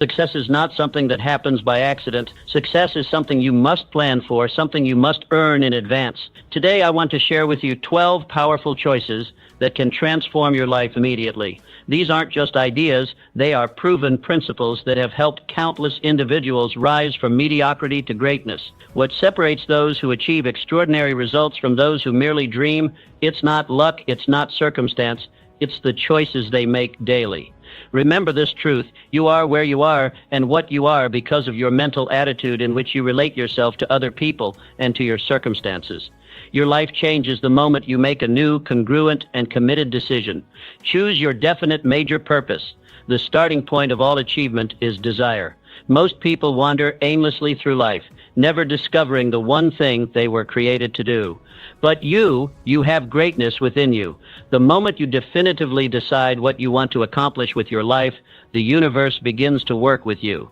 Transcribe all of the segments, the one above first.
Success is not something that happens by accident. Success is something you must plan for, something you must earn in advance. Today, I want to share with you 12 powerful choices that can transform your life immediately. These aren't just ideas, they are proven principles that have helped countless individuals rise from mediocrity to greatness. What separates those who achieve extraordinary results from those who merely dream, it's not luck, it's not circumstance, it's the choices they make daily. Remember this truth: you are where you are and what you are because of your mental attitude in which you relate yourself to other people and to your circumstances. Your life changes the moment you make a new, congruent, and committed decision. Choose your definite major purpose. The starting point of all achievement is desire. Most people wander aimlessly through life, never discovering the one thing they were created to do. But you have greatness within you. The moment you definitively decide what you want to accomplish with your life, the universe begins to work with you.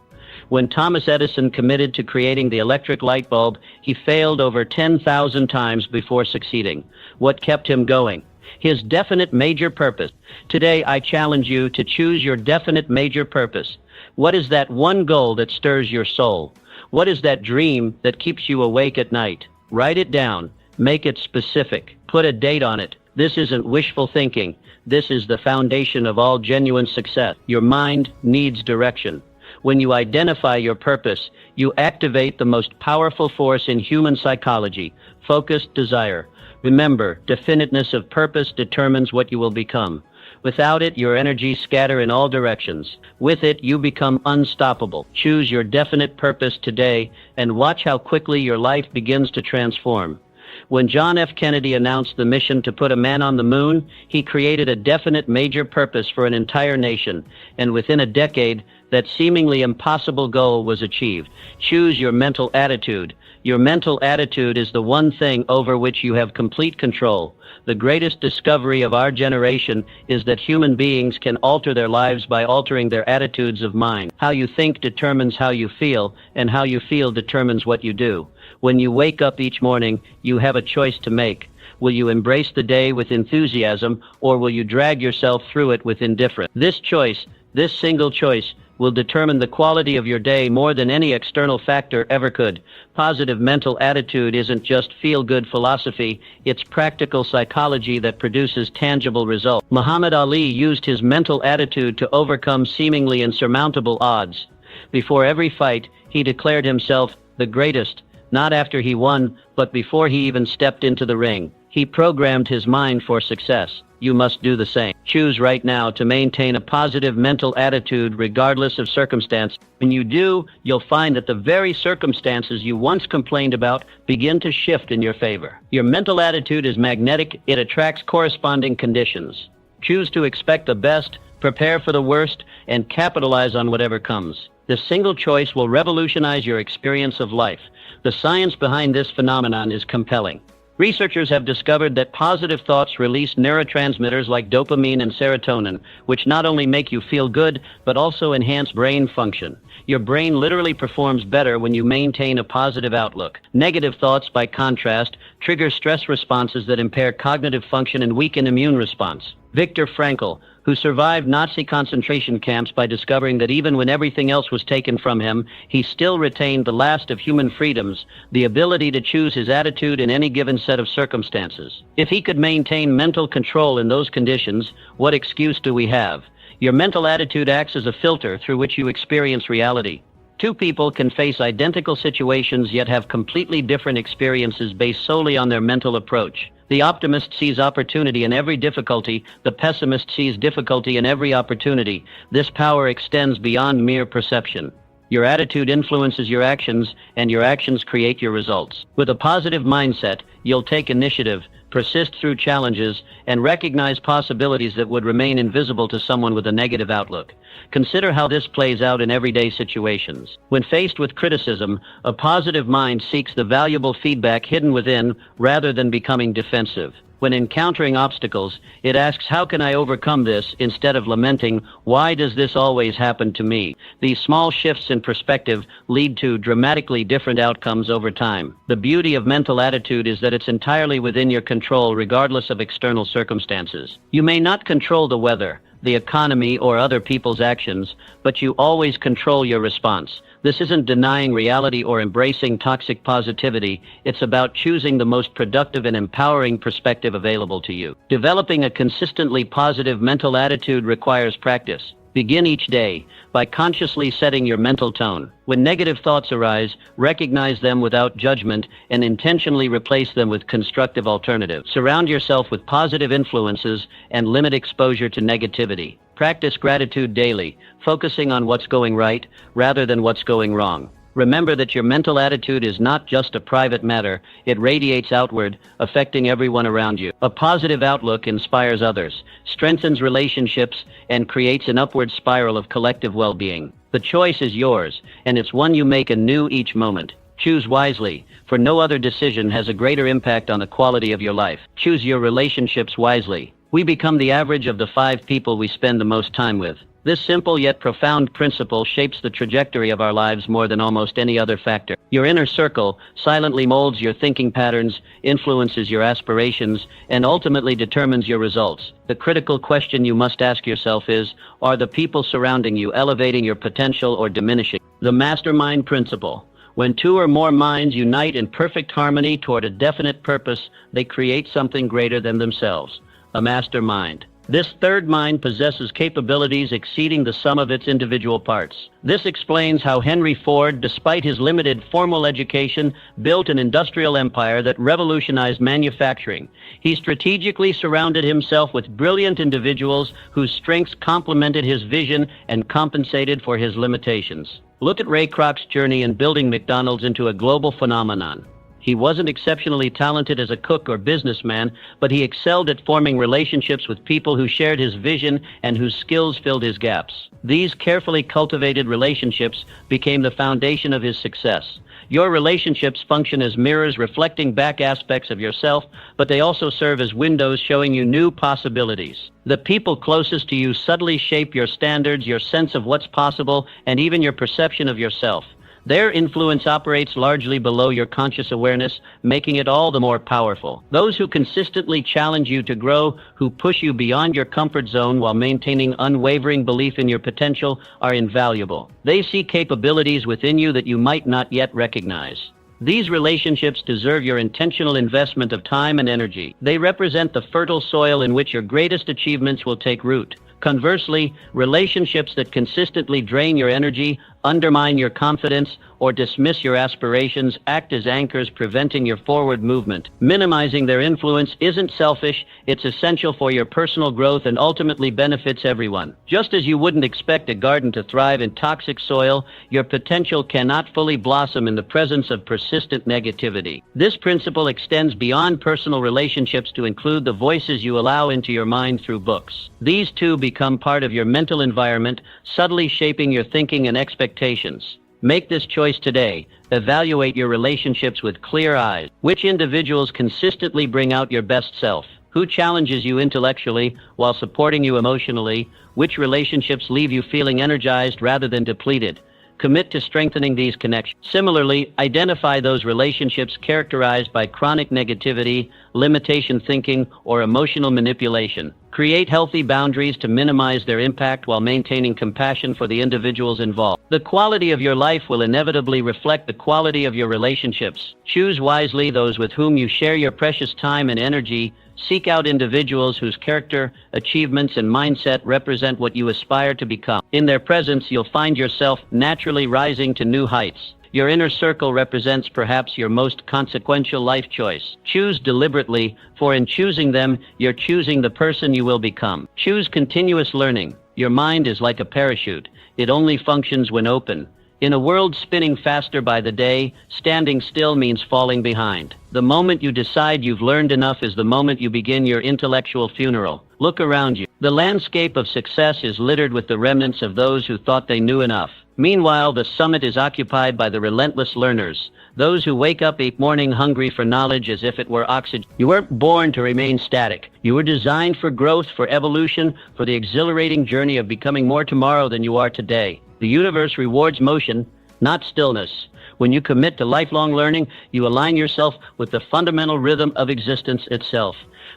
When Thomas Edison committed to creating the electric light bulb, he failed over 10,000 times before succeeding. What kept him going? His definite major purpose. Today, I challenge you to choose your definite major purpose. What is that one goal that stirs your soul? What is that dream that keeps you awake at night? Write it down. Make it specific. Put a date on it. This isn't wishful thinking. This is the foundation of all genuine success. Your mind needs direction. When you identify your purpose, you activate the most powerful force in human psychology: focused desire. Remember, definiteness of purpose determines what you will become. Without it, your energies scatter in all directions. With it, you become unstoppable. Choose your definite purpose today and watch how quickly your life begins to transform. When John F. Kennedy announced the mission to put a man on the moon, he created a definite major purpose for an entire nation, and within a decade, that seemingly impossible goal was achieved. Choose your mental attitude. Your mental attitude is the one thing over which you have complete control. The greatest discovery of our generation is that human beings can alter their lives by altering their attitudes of mind. How you think determines how you feel, and how you feel determines what you do. When you wake up each morning, you have a choice to make. Will you embrace the day with enthusiasm, or will you drag yourself through it with indifference? This choice, this single choice, will determine the quality of your day more than any external factor ever could. Positive mental attitude isn't just feel-good philosophy, it's practical psychology that produces tangible results. Muhammad Ali used his mental attitude to overcome seemingly insurmountable odds. Before every fight, he declared himself the greatest, not after he won, but before he even stepped into the ring. He programmed his mind for success. You must do the same. Choose right now to maintain a positive mental attitude regardless of circumstance. When you do, you'll find that the very circumstances you once complained about begin to shift in your favor. Your mental attitude is magnetic. It attracts corresponding conditions. Choose to expect the best, prepare for the worst, and capitalize on whatever comes. This single choice will revolutionize your experience of life. The science behind this phenomenon is compelling. Researchers have discovered that positive thoughts release neurotransmitters like dopamine and serotonin, which not only make you feel good, but also enhance brain function. Your brain literally performs better when you maintain a positive outlook. Negative thoughts, by contrast, trigger stress responses that impair cognitive function and weaken immune response. Viktor Frankl, who survived Nazi concentration camps by discovering that even when everything else was taken from him, he still retained the last of human freedoms, the ability to choose his attitude in any given set of circumstances. If he could maintain mental control in those conditions, what excuse do we have? Your mental attitude acts as a filter through which you experience reality. Two people can face identical situations yet have completely different experiences based solely on their mental approach. The optimist sees opportunity in every difficulty. The pessimist sees difficulty in every opportunity. This power extends beyond mere perception. Your attitude influences your actions, and your actions create your results. With a positive mindset, you'll take initiative, persist through challenges, and recognize possibilities that would remain invisible to someone with a negative outlook. Consider how this plays out in everyday situations. When faced with criticism, a positive mind seeks the valuable feedback hidden within rather than becoming defensive. When encountering obstacles, it asks, how can I overcome this, instead of lamenting, why does this always happen to me? These small shifts in perspective lead to dramatically different outcomes over time. The beauty of mental attitude is that it's entirely within your control regardless of external circumstances. You may not control the weather, the economy, or other people's actions, but you always control your response. This isn't denying reality or embracing toxic positivity. It's about choosing the most productive and empowering perspective available to you. Developing a consistently positive mental attitude requires practice. Begin each day by consciously setting your mental tone. When negative thoughts arise, recognize them without judgment and intentionally replace them with constructive alternatives. Surround yourself with positive influences and limit exposure to negativity. Practice gratitude daily, focusing on what's going right rather than what's going wrong. Remember that your mental attitude is not just a private matter, it radiates outward, affecting everyone around you. A positive outlook inspires others, strengthens relationships, and creates an upward spiral of collective well-being. The choice is yours, and it's one you make anew each moment. Choose wisely, for no other decision has a greater impact on the quality of your life. Choose your relationships wisely. We become the average of the 5 people we spend the most time with. This simple yet profound principle shapes the trajectory of our lives more than almost any other factor. Your inner circle silently molds your thinking patterns, influences your aspirations, and ultimately determines your results. The critical question you must ask yourself is, are the people surrounding you elevating your potential or diminishing? The mastermind principle. When 2 or more minds unite in perfect harmony toward a definite purpose, they create something greater than themselves. A mastermind. This third mind possesses capabilities exceeding the sum of its individual parts. This explains how Henry Ford, despite his limited formal education, built an industrial empire that revolutionized manufacturing. He strategically surrounded himself with brilliant individuals whose strengths complemented his vision and compensated for his limitations. Look at Ray Kroc's journey in building McDonald's into a global phenomenon. He wasn't exceptionally talented as a cook or businessman, but he excelled at forming relationships with people who shared his vision and whose skills filled his gaps. These carefully cultivated relationships became the foundation of his success. Your relationships function as mirrors reflecting back aspects of yourself, but they also serve as windows showing you new possibilities. The people closest to you subtly shape your standards, your sense of what's possible, and even your perception of yourself. Their influence operates largely below your conscious awareness, making it all the more powerful. Those who consistently challenge you to grow, who push you beyond your comfort zone while maintaining unwavering belief in your potential, are invaluable. They see capabilities within you that you might not yet recognize. These relationships deserve your intentional investment of time and energy. They represent the fertile soil in which your greatest achievements will take root. Conversely, relationships that consistently drain your energy, undermine your confidence, or dismiss your aspirations act as anchors preventing your forward movement. Minimizing their influence isn't selfish, it's essential for your personal growth and ultimately benefits everyone. Just as you wouldn't expect a garden to thrive in toxic soil, your potential cannot fully blossom in the presence of persistent negativity. This principle extends beyond personal relationships to include the voices you allow into your mind through books. These too become part of your mental environment, subtly shaping your thinking and expectations. Make this choice today. Evaluate your relationships with clear eyes. Which individuals consistently bring out your best self? Who challenges you intellectually while supporting you emotionally? Which relationships leave you feeling energized rather than depleted? Commit to strengthening these connections. Similarly, identify those relationships characterized by chronic negativity, limitation thinking, or emotional manipulation. Create healthy boundaries to minimize their impact while maintaining compassion for the individuals involved. The quality of your life will inevitably reflect the quality of your relationships. Choose wisely those with whom you share your precious time and energy. Seek out individuals whose character, achievements, and mindset represent what you aspire to become. In their presence, you'll find yourself naturally rising to new heights. Your inner circle represents perhaps your most consequential life choice. Choose deliberately, for in choosing them, you're choosing the person you will become. Choose continuous learning. Your mind is like a parachute. It only functions when open. In a world spinning faster by the day, standing still means falling behind. The moment you decide you've learned enough is the moment you begin your intellectual funeral. Look around you. The landscape of success is littered with the remnants of those who thought they knew enough. Meanwhile, the summit is occupied by the relentless learners, those who wake up each morning hungry for knowledge as if it were oxygen. You weren't born to remain static. You were designed for growth, for evolution, for the exhilarating journey of becoming more tomorrow than you are today. The universe rewards motion, not stillness. When you commit to lifelong learning, you align yourself with the fundamental rhythm of existence itself.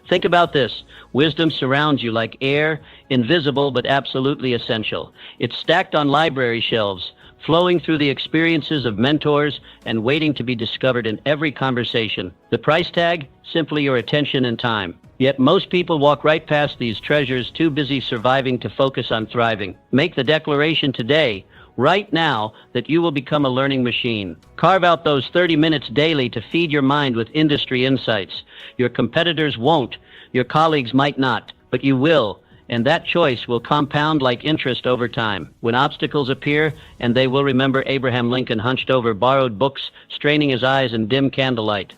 Think about this. Wisdom surrounds you like air, invisible but absolutely essential. It's stacked on library shelves, flowing through the experiences of mentors and waiting to be discovered in every conversation. The price tag? Simply your attention and time. Yet most people walk right past these treasures, too busy surviving to focus on thriving. Make the declaration today, right now, that you will become a learning machine. Carve out those 30 minutes daily to feed your mind with industry insights. Your competitors won't, your colleagues might not, but you will. And that choice will compound like interest over time. When obstacles appear, and they will remember Abraham Lincoln hunched over borrowed books, straining his eyes in dim candlelight.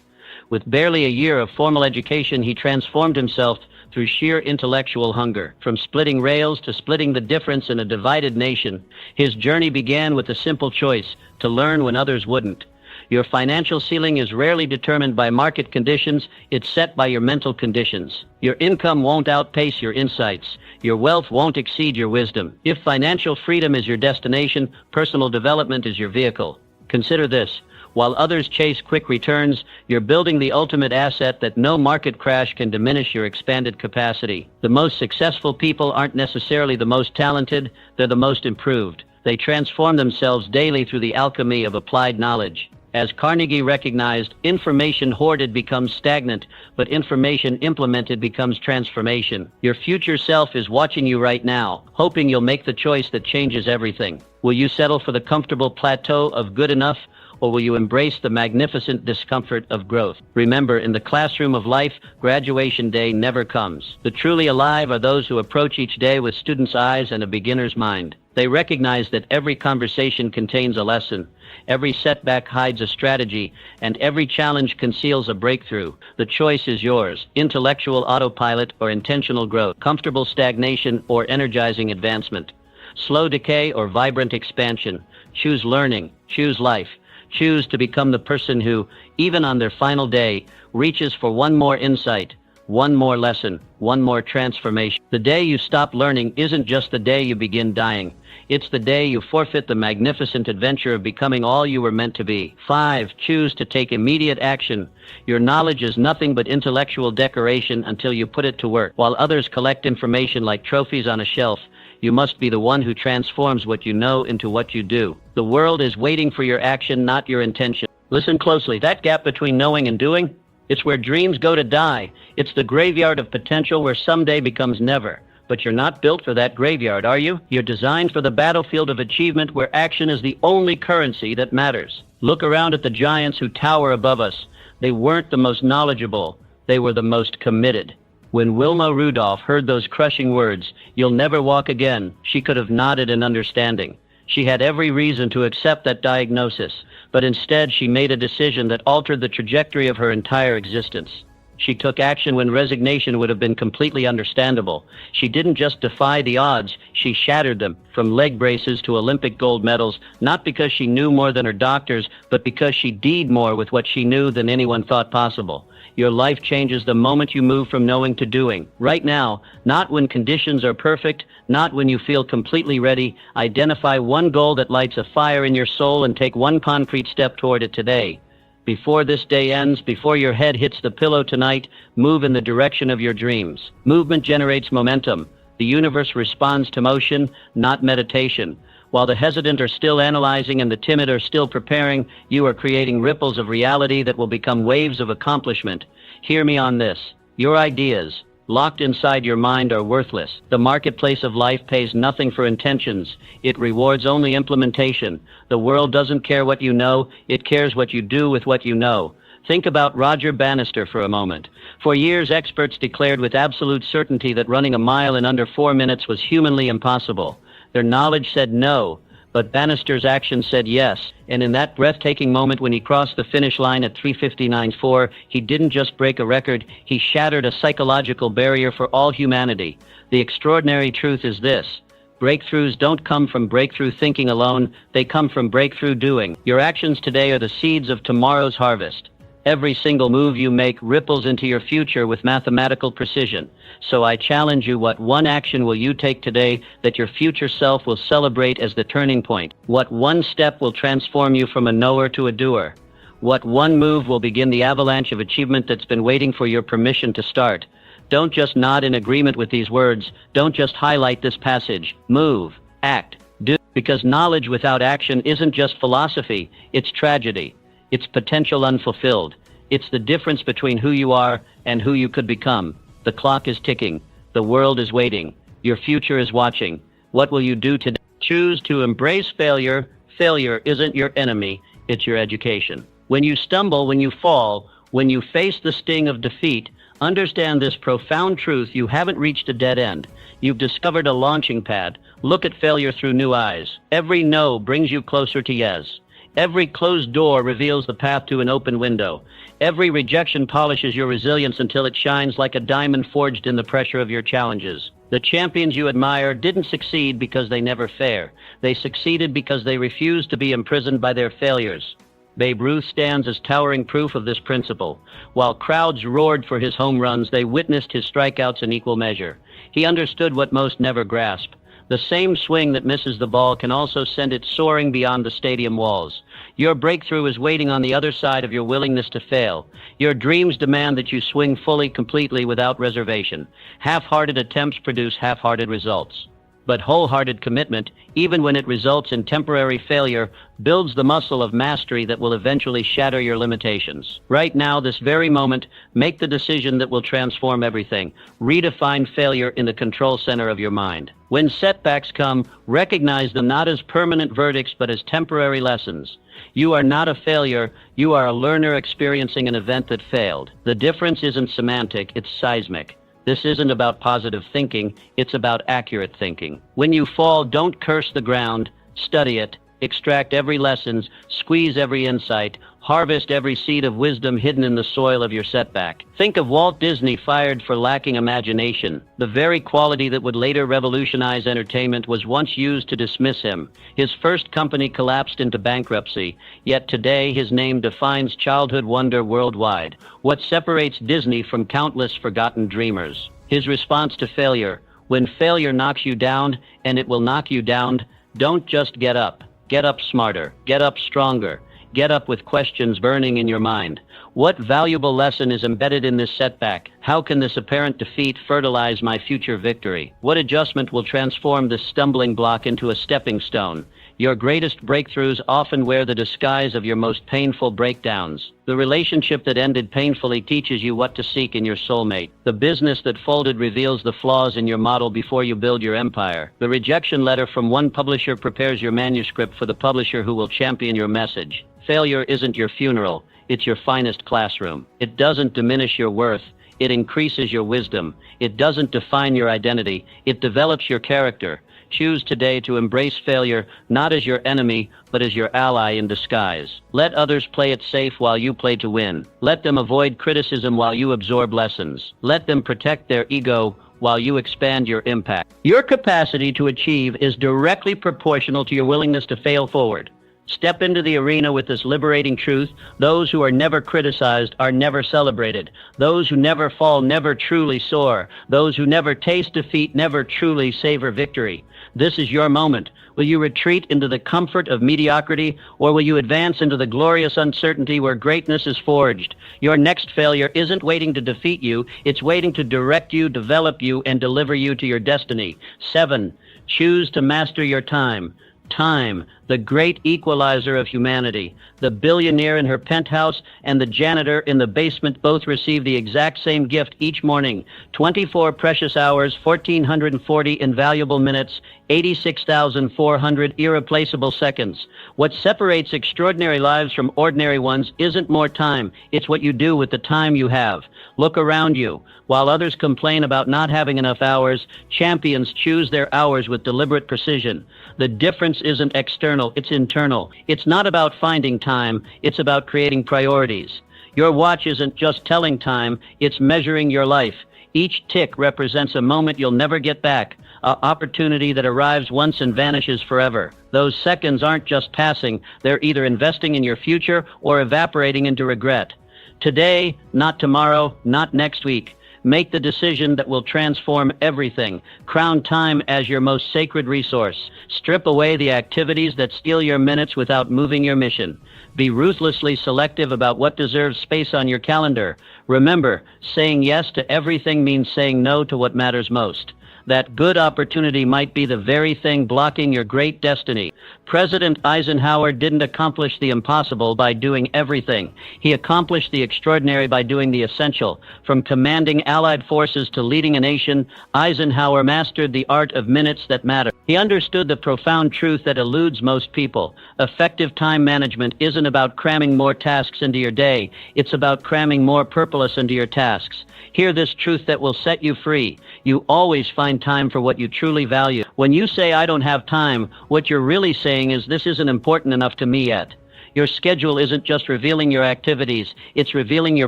With barely a year of formal education, he transformed himself through sheer intellectual hunger. From splitting rails to splitting the difference in a divided nation, his journey began with a simple choice: to learn when others wouldn't. Your financial ceiling is rarely determined by market conditions, it's set by your mental conditions. Your income won't outpace your insights. Your wealth won't exceed your wisdom. If financial freedom is your destination, personal development is your vehicle. Consider this. While others chase quick returns, you're building the ultimate asset that no market crash can diminish: your expanded capacity. The most successful people aren't necessarily the most talented, they're the most improved. They transform themselves daily through the alchemy of applied knowledge. As Carnegie recognized, information hoarded becomes stagnant, but information implemented becomes transformation. Your future self is watching you right now, hoping you'll make the choice that changes everything. Will you settle for the comfortable plateau of good enough, or will you embrace the magnificent discomfort of growth? Remember, in the classroom of life, graduation day never comes. The truly alive are those who approach each day with student's eyes and a beginner's mind. They recognize that every conversation contains a lesson, every setback hides a strategy, and every challenge conceals a breakthrough. The choice is yours: intellectual autopilot or intentional growth, comfortable stagnation or energizing advancement, slow decay or vibrant expansion. Choose learning, choose life. Choose to become the person who, even on their final day, reaches for one more insight, one more lesson, one more transformation. The day you stop learning isn't just the day you begin dying. It's the day you forfeit the magnificent adventure of becoming all you were meant to be. 5. Choose to take immediate action. Your knowledge is nothing but intellectual decoration until you put it to work. While others collect information like trophies on a shelf, you must be the one who transforms what you know into what you do. The world is waiting for your action, not your intention. Listen closely. That gap between knowing and doing, it's where dreams go to die. It's the graveyard of potential where someday becomes never. But you're not built for that graveyard, are you? You're designed for the battlefield of achievement where action is the only currency that matters. Look around at the giants who tower above us. They weren't the most knowledgeable. They were the most committed. When Wilma Rudolph heard those crushing words, "You'll never walk again," she could have nodded in understanding. She had every reason to accept that diagnosis, but instead she made a decision that altered the trajectory of her entire existence. She took action when resignation would have been completely understandable. She didn't just defy the odds, she shattered them, from leg braces to Olympic gold medals, not because she knew more than her doctors, but because she did more with what she knew than anyone thought possible. Your life changes the moment you move from knowing to doing. Right now, not when conditions are perfect, not when you feel completely ready. Identify one goal that lights a fire in your soul and take one concrete step toward it today. Before this day ends, before your head hits the pillow tonight, move in the direction of your dreams. Movement generates momentum. The universe responds to motion, not meditation. While the hesitant are still analyzing and the timid are still preparing, you are creating ripples of reality that will become waves of accomplishment. Hear me on this. Your ideas, locked inside your mind, are worthless. The marketplace of life pays nothing for intentions. It rewards only implementation. The world doesn't care what you know. It cares what you do with what you know. Think about Roger Bannister for a moment. For years, experts declared with absolute certainty that running a mile in under 4 minutes was humanly impossible. Their knowledge said no, but Bannister's action said yes. And in that breathtaking moment when he crossed the finish line at 3:59.4, he didn't just break a record, he shattered a psychological barrier for all humanity. The extraordinary truth is this: breakthroughs don't come from breakthrough thinking alone, they come from breakthrough doing. Your actions today are the seeds of tomorrow's harvest. Every single move you make ripples into your future with mathematical precision. So I challenge you, what one action will you take today that your future self will celebrate as the turning point? What one step will transform you from a knower to a doer? What one move will begin the avalanche of achievement that's been waiting for your permission to start? Don't just nod in agreement with these words. Don't just highlight this passage. Move, act, do. Because knowledge without action isn't just philosophy, it's tragedy. It's potential unfulfilled. It's the difference between who you are and who you could become. The clock is ticking. The world is waiting. Your future is watching. What will you do today? Choose to embrace failure. Failure isn't your enemy, it's your education. When you stumble, when you fall, when you face the sting of defeat, understand this profound truth: you haven't reached a dead end. You've discovered a launching pad. Look at failure through new eyes. Every no brings you closer to yes. Every closed door reveals the path to an open window. Every rejection polishes your resilience until it shines like a diamond forged in the pressure of your challenges. The champions you admire didn't succeed because they never failed. They succeeded because they refused to be imprisoned by their failures. Babe Ruth stands as towering proof of this principle. While crowds roared for his home runs, they witnessed his strikeouts in equal measure. He understood what most never grasp. The same swing that misses the ball can also send it soaring beyond the stadium walls. Your breakthrough is waiting on the other side of your willingness to fail. Your dreams demand that you swing fully, completely, without reservation. Half-hearted attempts produce half-hearted results. But wholehearted commitment, even when it results in temporary failure, builds the muscle of mastery that will eventually shatter your limitations. Right now, this very moment, make the decision that will transform everything. Redefine failure in the control center of your mind. When setbacks come, recognize them not as permanent verdicts, but as temporary lessons. You are not a failure, you are a learner experiencing an event that failed. The difference isn't semantic, it's seismic. This isn't about positive thinking, it's about accurate thinking. When you fall, don't curse the ground, study it, extract every lesson, squeeze every insight, harvest every seed of wisdom hidden in the soil of your setback. Think of Walt Disney, fired for lacking imagination. The very quality that would later revolutionize entertainment was once used to dismiss him. His first company collapsed into bankruptcy, yet today his name defines childhood wonder worldwide. What separates Disney from countless forgotten dreamers? His response to failure. When failure knocks you down, and it will knock you down, don't just get up. Get up smarter. Get up stronger. Get up with questions burning in your mind. What valuable lesson is embedded in this setback? How can this apparent defeat fertilize my future victory? What adjustment will transform this stumbling block into a stepping stone? Your greatest breakthroughs often wear the disguise of your most painful breakdowns. The relationship that ended painfully teaches you what to seek in your soulmate. The business that folded reveals the flaws in your model before you build your empire. The rejection letter from one publisher prepares your manuscript for the publisher who will champion your message. Failure isn't your funeral, it's your finest classroom. It doesn't diminish your worth, it increases your wisdom. It doesn't define your identity, it develops your character. Choose today to embrace failure not as your enemy, but as your ally in disguise. Let others play it safe while you play to win. Let them avoid criticism while you absorb lessons. Let them protect their ego while you expand your impact. Your capacity to achieve is directly proportional to your willingness to fail forward. Step into the arena with this liberating truth. Those who are never criticized are never celebrated. Those who never fall never truly soar. Those who never taste defeat never truly savor victory. This is your moment. Will you retreat into the comfort of mediocrity, or will you advance into the glorious uncertainty where greatness is forged? Your next failure isn't waiting to defeat you. It's waiting to direct you, develop you, and deliver you to your destiny. 7. Choose to master your time. Time, the great equalizer of humanity. The billionaire in her penthouse and the janitor in the basement both receive the exact same gift each morning. 24 precious hours, 1,440 invaluable minutes, 86,400 irreplaceable seconds. What separates extraordinary lives from ordinary ones isn't more time. It's what you do with the time you have. Look around you. While others complain about not having enough hours, champions choose their hours with deliberate precision. The difference isn't external, it's internal. It's not about finding time, it's about creating priorities. Your watch isn't just telling time, it's measuring your life. Each tick represents a moment you'll never get back, an opportunity that arrives once and vanishes forever. Those seconds aren't just passing, they're either investing in your future or evaporating into regret. Today, not tomorrow, not next week. Make the decision that will transform everything. Crown time as your most sacred resource. Strip away the activities that steal your minutes without moving your mission. Be ruthlessly selective about what deserves space on your calendar. Remember, saying yes to everything means saying no to what matters most. That good opportunity might be the very thing blocking your great destiny. President Eisenhower didn't accomplish the impossible by doing everything. He accomplished the extraordinary by doing the essential. From commanding Allied forces to leading a nation, Eisenhower mastered the art of minutes that matter. He understood the profound truth that eludes most people. Effective time management isn't about cramming more tasks into your day. It's about cramming more purpose into your tasks. Hear this truth that will set you free. You always find time for what you truly value. When you say, "I don't have time," what you're really saying is, "This isn't important enough to me yet." Your schedule isn't just revealing your activities, it's revealing your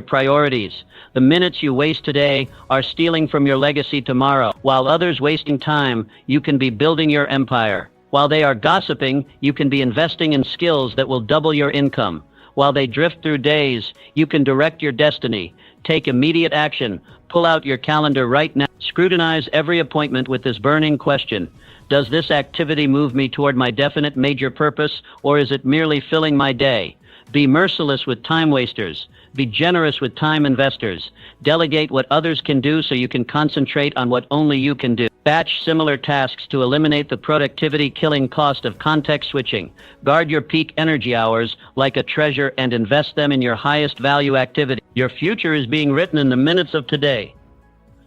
priorities. The minutes you waste today are stealing from your legacy tomorrow. While others wasting time, you can be building your empire. While they are gossiping, you can be investing in skills that will double your income. While they drift through days, you can direct your destiny. Take immediate action. Pull out your calendar right now. Scrutinize every appointment with this burning question. Does this activity move me toward my definite major purpose, or is it merely filling my day? Be merciless with time wasters. Be generous with time investors. Delegate what others can do so you can concentrate on what only you can do. Batch similar tasks to eliminate the productivity-killing cost of context switching. Guard your peak energy hours like a treasure and invest them in your highest value activity. Your future is being written in the minutes of today.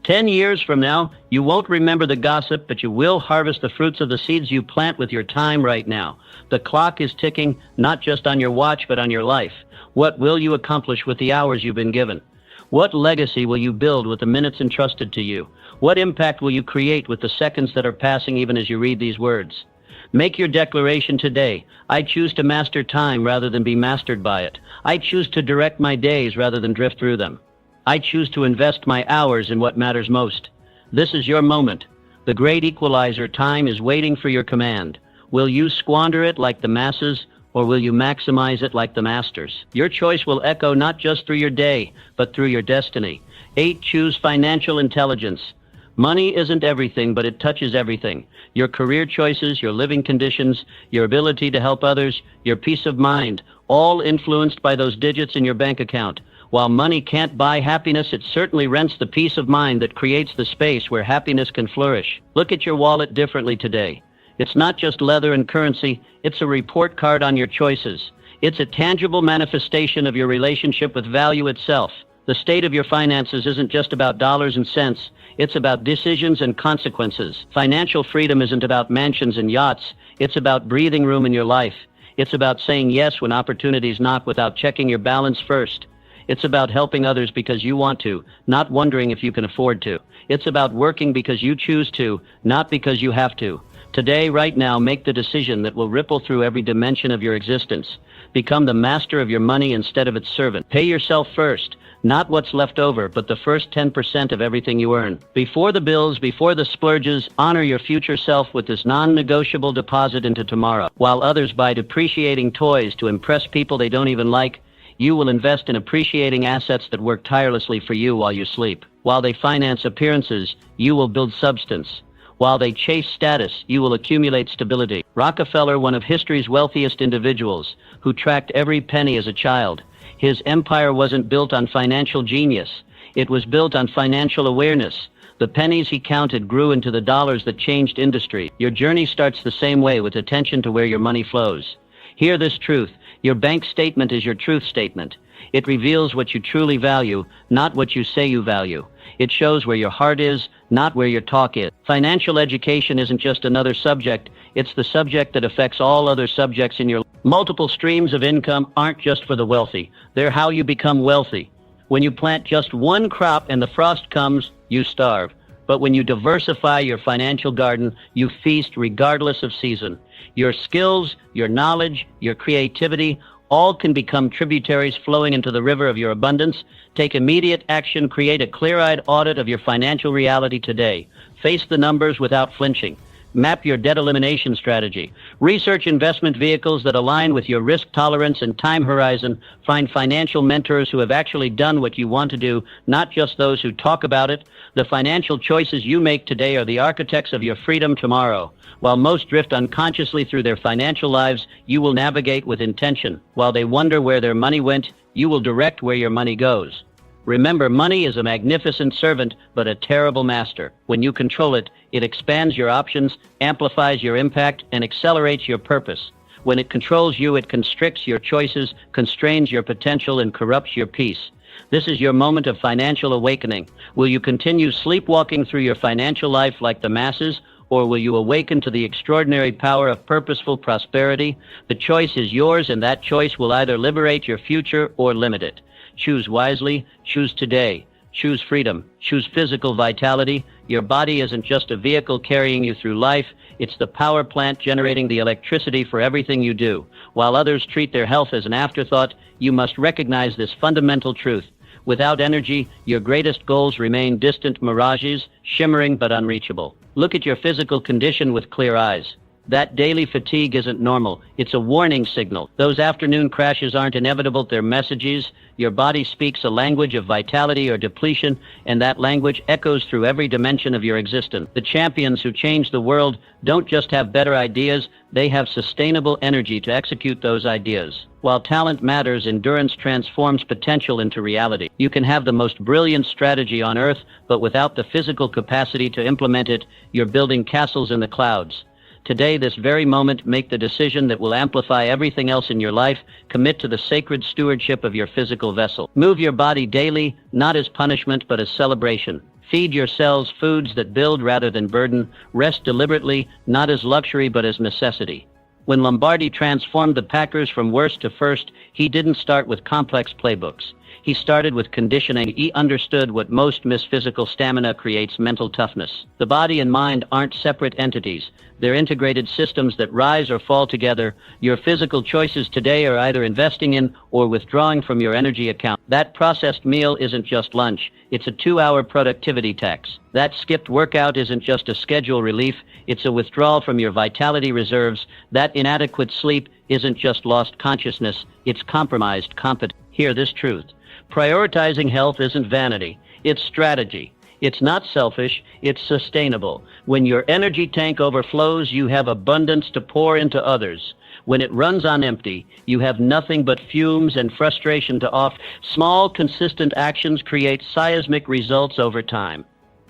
10 years from now, you won't remember the gossip, but you will harvest the fruits of the seeds you plant with your time right now. The clock is ticking, not just on your watch, but on your life. What will you accomplish with the hours you've been given? What legacy will you build with the minutes entrusted to you? What impact will you create with the seconds that are passing even as you read these words? Make your declaration today. I choose to master time rather than be mastered by it. I choose to direct my days rather than drift through them. I choose to invest my hours in what matters most. This is your moment. The great equalizer, time, is waiting for your command. Will you squander it like the masses, or will you maximize it like the masters? Your choice will echo not just through your day, but through your destiny. 8. Choose financial intelligence. Money isn't everything, but it touches everything. Your career choices, your living conditions, your ability to help others, your peace of mind, all influenced by those digits in your bank account. While money can't buy happiness, it certainly rents the peace of mind that creates the space where happiness can flourish. Look at your wallet differently today. It's not just leather and currency, it's a report card on your choices. It's a tangible manifestation of your relationship with value itself. The state of your finances isn't just about dollars and cents, it's about decisions and consequences. Financial freedom isn't about mansions and yachts, it's about breathing room in your life. It's about saying yes when opportunities knock without checking your balance first. It's about helping others because you want to, not wondering if you can afford to. It's about working because you choose to, not because you have to. Today, right now, make the decision that will ripple through every dimension of your existence. Become the master of your money instead of its servant. Pay yourself first, not what's left over, but the first 10% of everything you earn. Before the bills, before the splurges, honor your future self with this non-negotiable deposit into tomorrow. While others buy depreciating toys to impress people they don't even like, you will invest in appreciating assets that work tirelessly for you while you sleep. While they finance appearances, you will build substance. While they chase status, you will accumulate stability. Rockefeller, one of history's wealthiest individuals, who tracked every penny as a child. His empire wasn't built on financial genius. It was built on financial awareness. The pennies he counted grew into the dollars that changed industry. Your journey starts the same way, with attention to where your money flows. Hear this truth. Your bank statement is your truth statement. It reveals what you truly value, not what you say you value. It shows where your heart is, not where your talk is. Financial education isn't just another subject, it's the subject that affects all other subjects in your life. Multiple streams of income aren't just for the wealthy. They're how you become wealthy. When you plant just one crop and the frost comes, you starve. But when you diversify your financial garden, you feast regardless of season. Your skills, your knowledge, your creativity, all can become tributaries flowing into the river of your abundance. Take immediate action. Create a clear-eyed audit of your financial reality today. Face the numbers without flinching. Map your debt elimination strategy. Research investment vehicles that align with your risk tolerance and time horizon. Find financial mentors who have actually done what you want to do, not just those who talk about it. The financial choices you make today are the architects of your freedom tomorrow. While most drift unconsciously through their financial lives, you will navigate with intention. While they wonder where their money went, you will direct where your money goes. Remember, money is a magnificent servant, but a terrible master. When you control it, it expands your options, amplifies your impact, and accelerates your purpose. When it controls you, it constricts your choices, constrains your potential, and corrupts your peace. This is your moment of financial awakening. Will you continue sleepwalking through your financial life like the masses, or will you awaken to the extraordinary power of purposeful prosperity? The choice is yours, and that choice will either liberate your future or limit it. Choose wisely, choose today, choose freedom, choose physical vitality. Your body isn't just a vehicle carrying you through life, it's the power plant generating the electricity for everything you do. While others treat their health as an afterthought, you must recognize this fundamental truth. Without energy, your greatest goals remain distant mirages, shimmering but unreachable. Look at your physical condition with clear eyes. That daily fatigue isn't normal. It's a warning signal. Those afternoon crashes aren't inevitable, they're messages. Your body speaks a language of vitality or depletion, and that language echoes through every dimension of your existence. The champions who change the world don't just have better ideas, they have sustainable energy to execute those ideas. While talent matters, endurance transforms potential into reality. You can have the most brilliant strategy on earth, but without the physical capacity to implement it, you're building castles in the clouds. Today, this very moment, make the decision that will amplify everything else in your life. Commit to the sacred stewardship of your physical vessel. Move your body daily, not as punishment, but as celebration. Feed your cells foods that build rather than burden. Rest deliberately, not as luxury, but as necessity. When Lombardi transformed the Packers from worst to first, he didn't start with complex playbooks. He started with conditioning. He understood what most miss: physical stamina creates mental toughness. The body and mind aren't separate entities. They're integrated systems that rise or fall together. Your physical choices today are either investing in or withdrawing from your energy account. That processed meal isn't just lunch. It's a 2-hour productivity tax. That skipped workout isn't just a schedule relief. It's a withdrawal from your vitality reserves. That inadequate sleep isn't just lost consciousness. It's compromised competence. Hear this truth. Prioritizing health isn't vanity, it's strategy. It's not selfish, it's sustainable. When your energy tank overflows, you have abundance to pour into others. When it runs on empty, you have nothing but fumes and frustration to offer. Small, consistent actions create seismic results over time.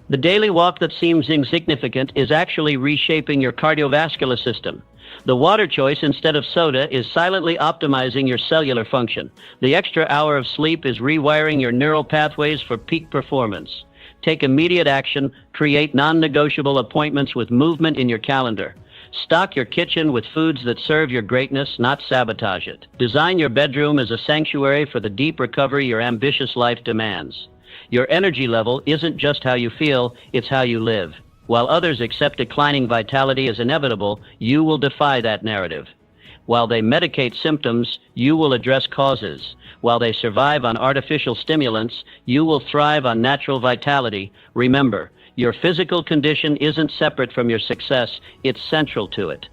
The daily walk that seems insignificant is actually reshaping your cardiovascular system. The water choice instead of soda is silently optimizing your cellular function. The extra hour of sleep is rewiring your neural pathways for peak performance. Take immediate action. Create non-negotiable appointments with movement in your calendar. Stock your kitchen with foods that serve your greatness, not sabotage it. Design your bedroom as a sanctuary for the deep recovery your ambitious life demands. Your energy level isn't just how you feel, it's how you live. While others accept declining vitality as inevitable, you will defy that narrative. While they medicate symptoms, you will address causes. While they survive on artificial stimulants, you will thrive on natural vitality. Remember, your physical condition isn't separate from your success, it's central to it.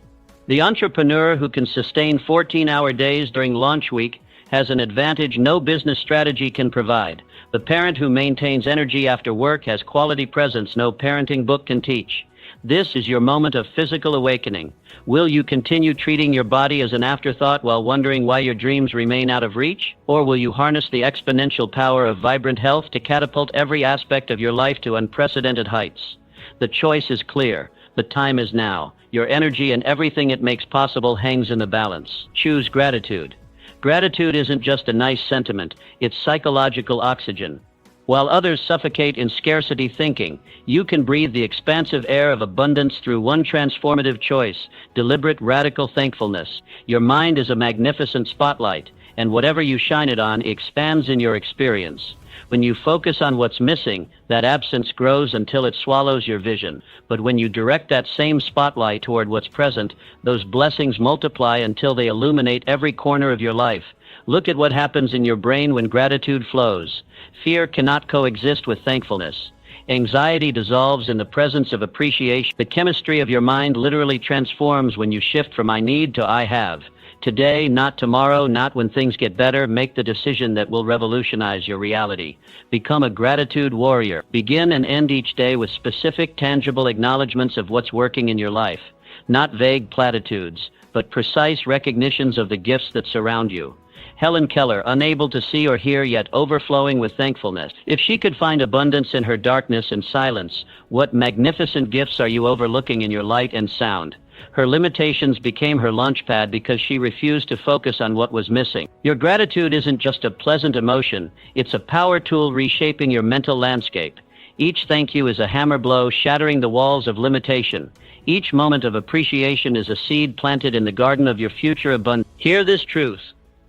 The entrepreneur who can sustain 14-hour days during launch week has an advantage no business strategy can provide. The parent who maintains energy after work has quality presence no parenting book can teach. This is your moment of physical awakening. Will you continue treating your body as an afterthought while wondering why your dreams remain out of reach? Or will you harness the exponential power of vibrant health to catapult every aspect of your life to unprecedented heights? The choice is clear. The time is now. Your energy and everything it makes possible hangs in the balance. Choose gratitude. Gratitude isn't just a nice sentiment, it's psychological oxygen. While others suffocate in scarcity thinking, you can breathe the expansive air of abundance through one transformative choice: deliberate, radical thankfulness. Your mind is a magnificent spotlight, and whatever you shine it on expands in your experience. When you focus on what's missing, that absence grows until it swallows your vision. But when you direct that same spotlight toward what's present, those blessings multiply until they illuminate every corner of your life. Look at what happens in your brain when gratitude flows. Fear cannot coexist with thankfulness. Anxiety dissolves in the presence of appreciation. The chemistry of your mind literally transforms when you shift from I need to I have. Today, not tomorrow, not when things get better. Make the decision that will revolutionize your reality. Become a gratitude warrior. Begin and end each day with specific, tangible acknowledgments of what's working in your life. Not vague platitudes, but precise recognitions of the gifts that surround you. Helen Keller, unable to see or hear yet overflowing with thankfulness. If she could find abundance in her darkness and silence, what magnificent gifts are you overlooking in your light and sound? Her limitations became her launchpad because she refused to focus on what was missing. Your gratitude isn't just a pleasant emotion, it's a power tool reshaping your mental landscape. Each thank you is a hammer blow shattering the walls of limitation. Each moment of appreciation is a seed planted in the garden of your future abundance. Hear this truth.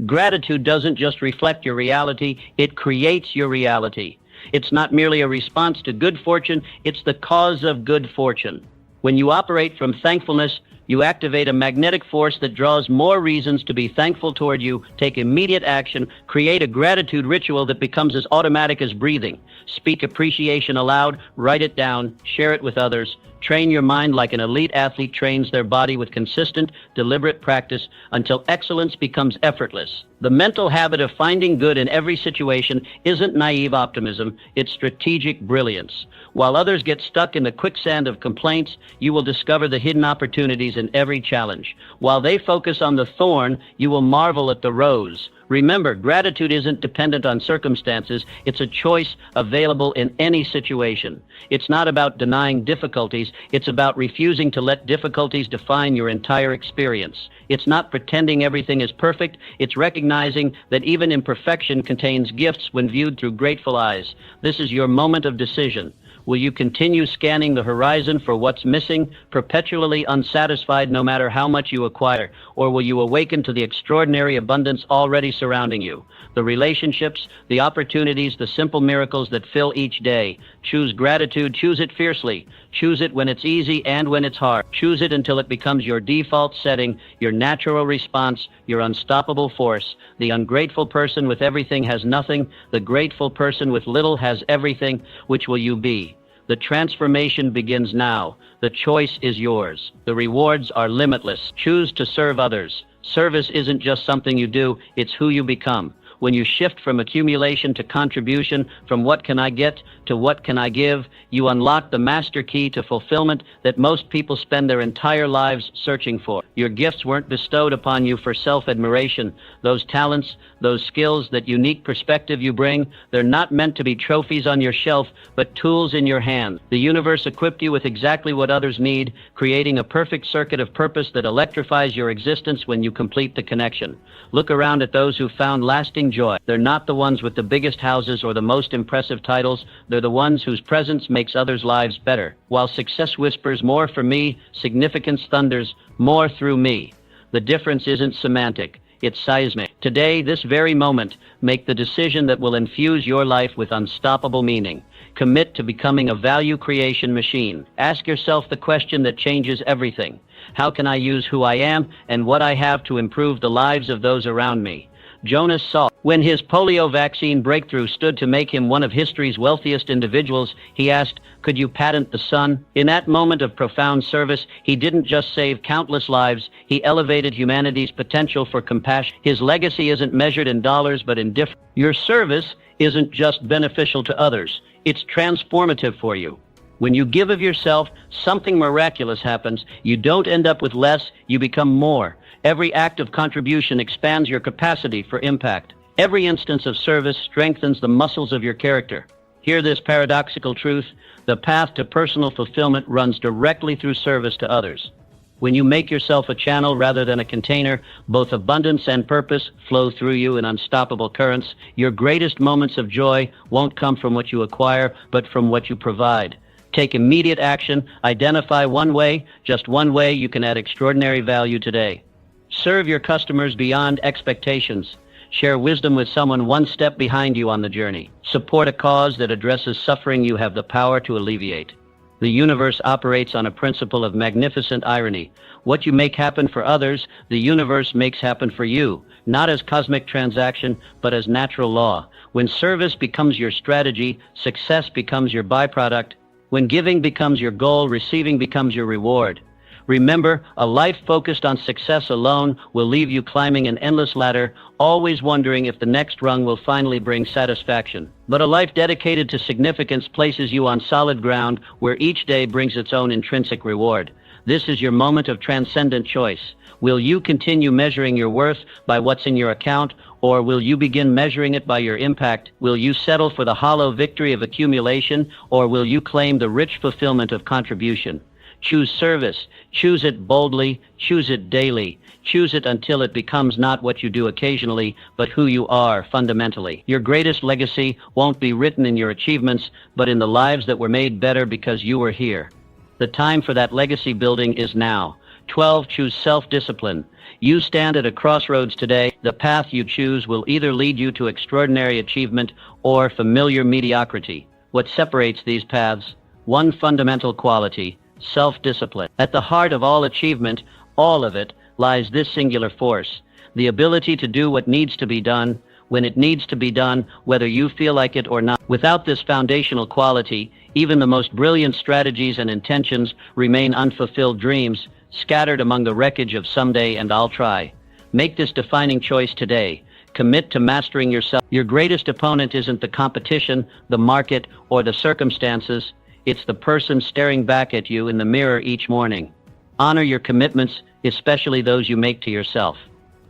Gratitude doesn't just reflect your reality, it creates your reality. It's not merely a response to good fortune, it's the cause of good fortune. When you operate from thankfulness, you activate a magnetic force that draws more reasons to be thankful toward you. Take immediate action. Create a gratitude ritual that becomes as automatic as breathing. Speak appreciation aloud. Write it down. Share it with others. Train your mind like an elite athlete trains their body with consistent, deliberate practice until excellence becomes effortless. The mental habit of finding good in every situation isn't naive optimism, it's strategic brilliance. While others get stuck in the quicksand of complaints, you will discover the hidden opportunities in every challenge. While they focus on the thorn, you will marvel at the rose. Remember, gratitude isn't dependent on circumstances. It's a choice available in any situation. It's not about denying difficulties. It's about refusing to let difficulties define your entire experience. It's not pretending everything is perfect. It's recognizing that even imperfection contains gifts when viewed through grateful eyes. This is your moment of decision. Will you continue scanning the horizon for what's missing, perpetually unsatisfied no matter how much you acquire? Or will you awaken to the extraordinary abundance already surrounding you? The relationships, the opportunities, the simple miracles that fill each day. Choose gratitude. Choose it fiercely. Choose it when it's easy and when it's hard. Choose it until it becomes your default setting, your natural response, your unstoppable force. The ungrateful person with everything has nothing. The grateful person with little has everything. Which will you be? The transformation begins now. The choice is yours. The rewards are limitless. Choose to serve others. Service isn't just something you do, it's who you become. When you shift from accumulation to contribution, from what can I get to what can I give, you unlock the master key to fulfillment that most people spend their entire lives searching for. Your gifts weren't bestowed upon you for self-admiration. Those talents, those skills, that unique perspective you bring, they're not meant to be trophies on your shelf, but tools in your hand. The universe equipped you with exactly what others need, creating a perfect circuit of purpose that electrifies your existence when you complete the connection. Look around at those who found lasting joy. They're not the ones with the biggest houses or the most impressive titles. They're the ones whose presence makes others' lives better. While success whispers more for me, significance thunders more through me. The difference isn't semantic. It's seismic. Today, this very moment, make the decision that will infuse your life with unstoppable meaning. Commit to becoming a value creation machine. Ask yourself the question that changes everything. How can I use who I am and what I have to improve the lives of those around me? Jonas Salk, when his polio vaccine breakthrough stood to make him one of history's wealthiest individuals, he asked, "Could you patent the sun?" In that moment of profound service, he didn't just save countless lives, he elevated humanity's potential for compassion. His legacy isn't measured in dollars, but in difference. Your service isn't just beneficial to others, it's transformative for you. When you give of yourself, something miraculous happens. You don't end up with less, you become more. Every act of contribution expands your capacity for impact. Every instance of service strengthens the muscles of your character. Hear this paradoxical truth: the path to personal fulfillment runs directly through service to others. When you make yourself a channel rather than a container, both abundance and purpose flow through you in unstoppable currents. Your greatest moments of joy won't come from what you acquire, but from what you provide. Take immediate action. Identify one way, just one way you can add extraordinary value today. Serve your customers beyond expectations. Share wisdom with someone one step behind you on the journey. Support a cause that addresses suffering you have the power to alleviate. The universe operates on a principle of magnificent irony. What you make happen for others, the universe makes happen for you, not as cosmic transaction, but as natural law. When service becomes your strategy, success becomes your byproduct. When giving becomes your goal, receiving becomes your reward. Remember, a life focused on success alone will leave you climbing an endless ladder, always wondering if the next rung will finally bring satisfaction. But a life dedicated to significance places you on solid ground where each day brings its own intrinsic reward. This is your moment of transcendent choice. Will you continue measuring your worth by what's in your account, or will you begin measuring it by your impact? Will you settle for the hollow victory of accumulation, or will you claim the rich fulfillment of contribution? Choose service. Choose it boldly. Choose it daily. Choose it until it becomes not what you do occasionally, but who you are fundamentally. Your greatest legacy won't be written in your achievements, but in the lives that were made better because you were here. The time for that legacy building is now. 12. Choose self-discipline. You stand at a crossroads today. The path you choose will either lead you to extraordinary achievement or familiar mediocrity. What separates these paths? One fundamental quality: self-discipline. At the heart of all achievement, all of it, lies this singular force: the ability to do what needs to be done, when it needs to be done, whether you feel like it or not. Without this foundational quality, even the most brilliant strategies and intentions remain unfulfilled dreams, scattered among the wreckage of someday and I'll try. Make this defining choice today. Commit to mastering yourself. Your greatest opponent isn't the competition, the market, or the circumstances. It's the person staring back at you in the mirror each morning. Honor your commitments, especially those you make to yourself.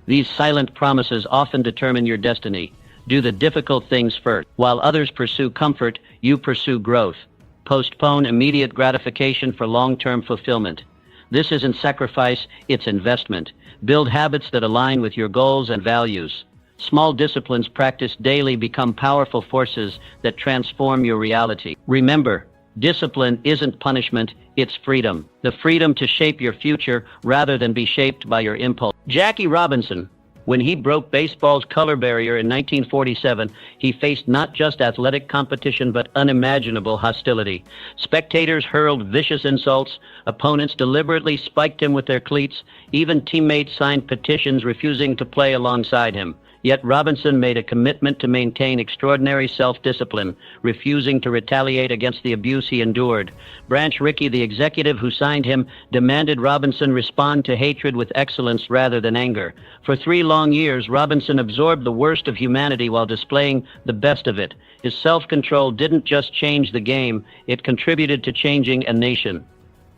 These silent promises often determine your destiny. Do the difficult things first. While others pursue comfort, you pursue growth. Postpone immediate gratification for long-term fulfillment. This isn't sacrifice, it's investment. Build habits that align with your goals and values. Small disciplines practiced daily become powerful forces that transform your reality. Remember, discipline isn't punishment, it's freedom. The freedom to shape your future rather than be shaped by your impulse. Jackie Robinson, when he broke baseball's color barrier in 1947, he faced not just athletic competition but unimaginable hostility. Spectators hurled vicious insults, opponents deliberately spiked him with their cleats, even teammates signed petitions refusing to play alongside him. Yet Robinson made a commitment to maintain extraordinary self-discipline, refusing to retaliate against the abuse he endured. Branch Rickey, the executive who signed him, demanded Robinson respond to hatred with excellence rather than anger. For 3 long years, Robinson absorbed the worst of humanity while displaying the best of it. His self-control didn't just change the game, it contributed to changing a nation.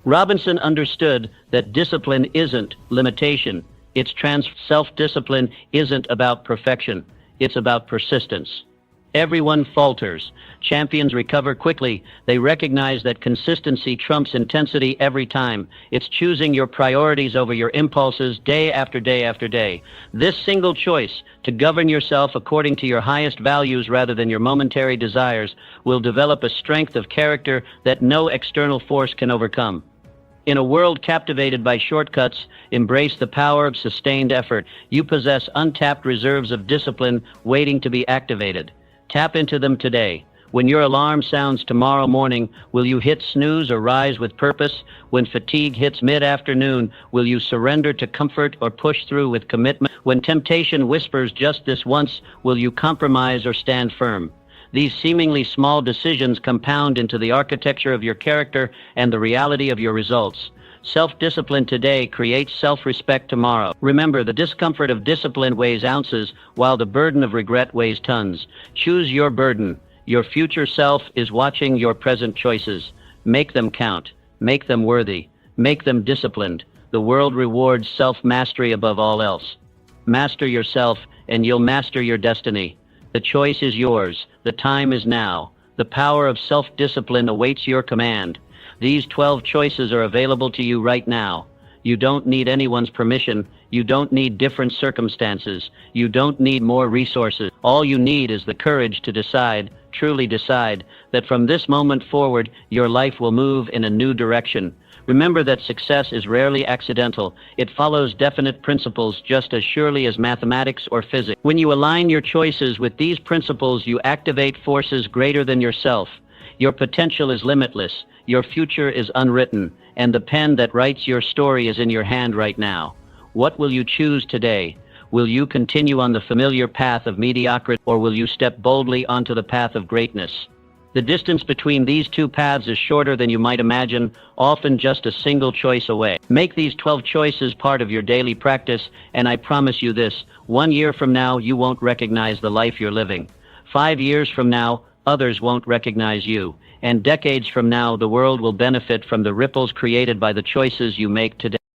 Robinson understood that discipline isn't limitation. Self-discipline isn't about perfection. It's about persistence. Everyone falters. Champions recover quickly. They recognize that consistency trumps intensity every time. It's choosing your priorities over your impulses day after day after day. This single choice, to govern yourself according to your highest values rather than your momentary desires, will develop a strength of character that no external force can overcome. In a world captivated by shortcuts, embrace the power of sustained effort. You possess untapped reserves of discipline waiting to be activated. Tap into them today. When your alarm sounds tomorrow morning, will you hit snooze or rise with purpose? When fatigue hits mid-afternoon, will you surrender to comfort or push through with commitment? When temptation whispers just this once, will you compromise or stand firm? These seemingly small decisions compound into the architecture of your character and the reality of your results. Self-discipline today creates self-respect tomorrow. Remember, the discomfort of discipline weighs ounces, while the burden of regret weighs tons. Choose your burden. Your future self is watching your present choices. Make them count. Make them worthy. Make them disciplined. The world rewards self-mastery above all else. Master yourself, and you'll master your destiny. The choice is yours. The time is now. The power of self-discipline awaits your command. These 12 choices are available to you right now. You don't need anyone's permission. You don't need different circumstances. You don't need more resources. All you need is the courage to decide, truly decide, that from this moment forward, your life will move in a new direction. Remember that success is rarely accidental. It follows definite principles just as surely as mathematics or physics. When you align your choices with these principles, you activate forces greater than yourself. Your potential is limitless, your future is unwritten, and the pen that writes your story is in your hand right now. What will you choose today? Will you continue on the familiar path of mediocrity, or will you step boldly onto the path of greatness? The distance between these two paths is shorter than you might imagine, often just a single choice away. Make these 12 choices part of your daily practice, and I promise you this, 1 year from now, you won't recognize the life you're living. 5 years from now, others won't recognize you. And decades from now, the world will benefit from the ripples created by the choices you make today.